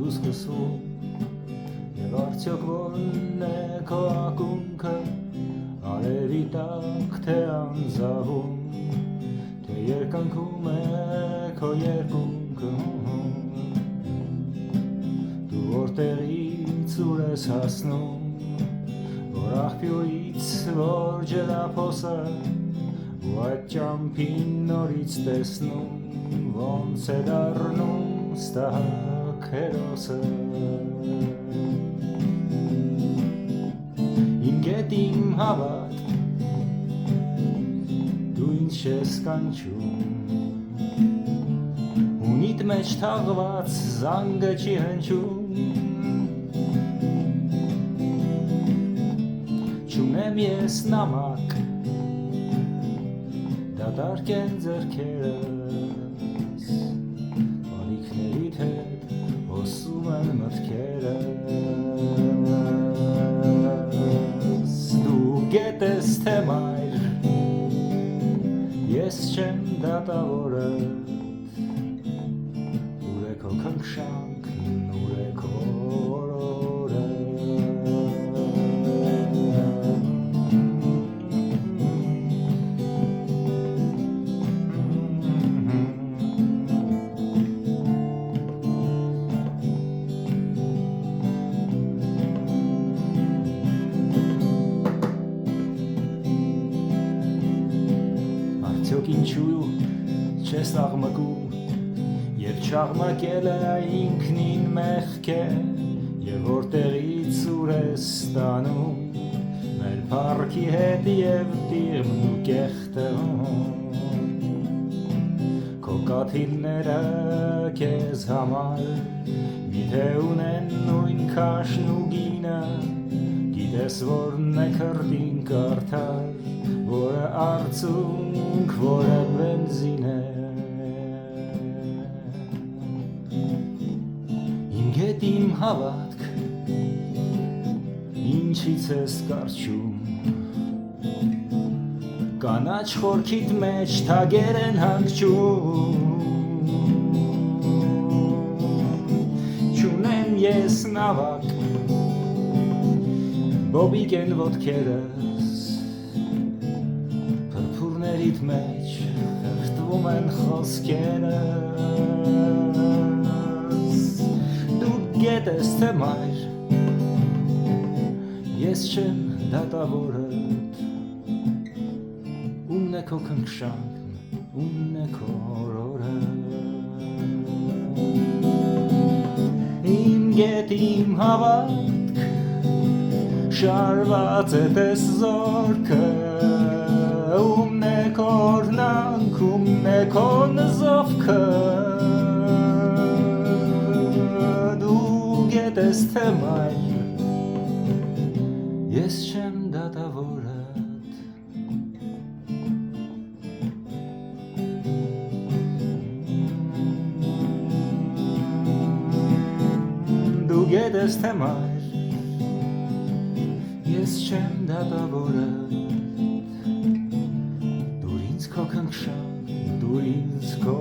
Դու սկսում և արդյոք որն է քո ակունքը արևի տակ թե անձավում թե երկնքում է քո երկունքը դու որտեղից ուր ես հասնում որ աղբյուրից որ ջրափոսը ու այդ ճամփին նորից տեսնում ոնց է դառնում ստահակ հերոսը իմ գետ իմ հավատ դու ինձ ես կանչում ունիդ մեջ թաղված զանգը չի հնչում չունեմ ես նամակ դատարկ են ձեռքերս Ալիքներիդ հետ հոսում են մտքերս Դու գետ ես թե մայր Ես չեմ դատավորդ Ուր է քո քնքշանքն, ուր է քո օրորը Արդյոք ինչու չես աղմկում և չաղմկել է ինքնին մեղք է և որտեղից ուր ես ստանում մեր փառքի հետ և դիրմն ու կեղտը քո կաթիլները քեզ համար միթե ունեն նույն քաշն ու գինը գիտես որն է քրտին կարդար որը արցունք, որը բենզին է Իմ գետ իմ հավատք ինչից ես կարճում Կանաչ խորքիդ մեջ թագեր են հանգչում Չունեմ ես նավակ բոբիկ են ոտքերս Փրփուրներիդ մեջ խեղդվում են խոսքերս Դու գետ ես թե մայր Ես չեմ դատավորդ Ումն է քո քնքշանքն, ումն է քո օրորը Իմ գետ իմ հավատք Շարված է տես զորքը Ումն է քո օրնանք, ումն է քո նզովքը Դու գետ ես թե մայր Ես չեմ դատավորդ Դու գետ ես թե մայր Ես չեմ դատավորդ Դուր ինձ քո քնքշանք, դուր ինձ քո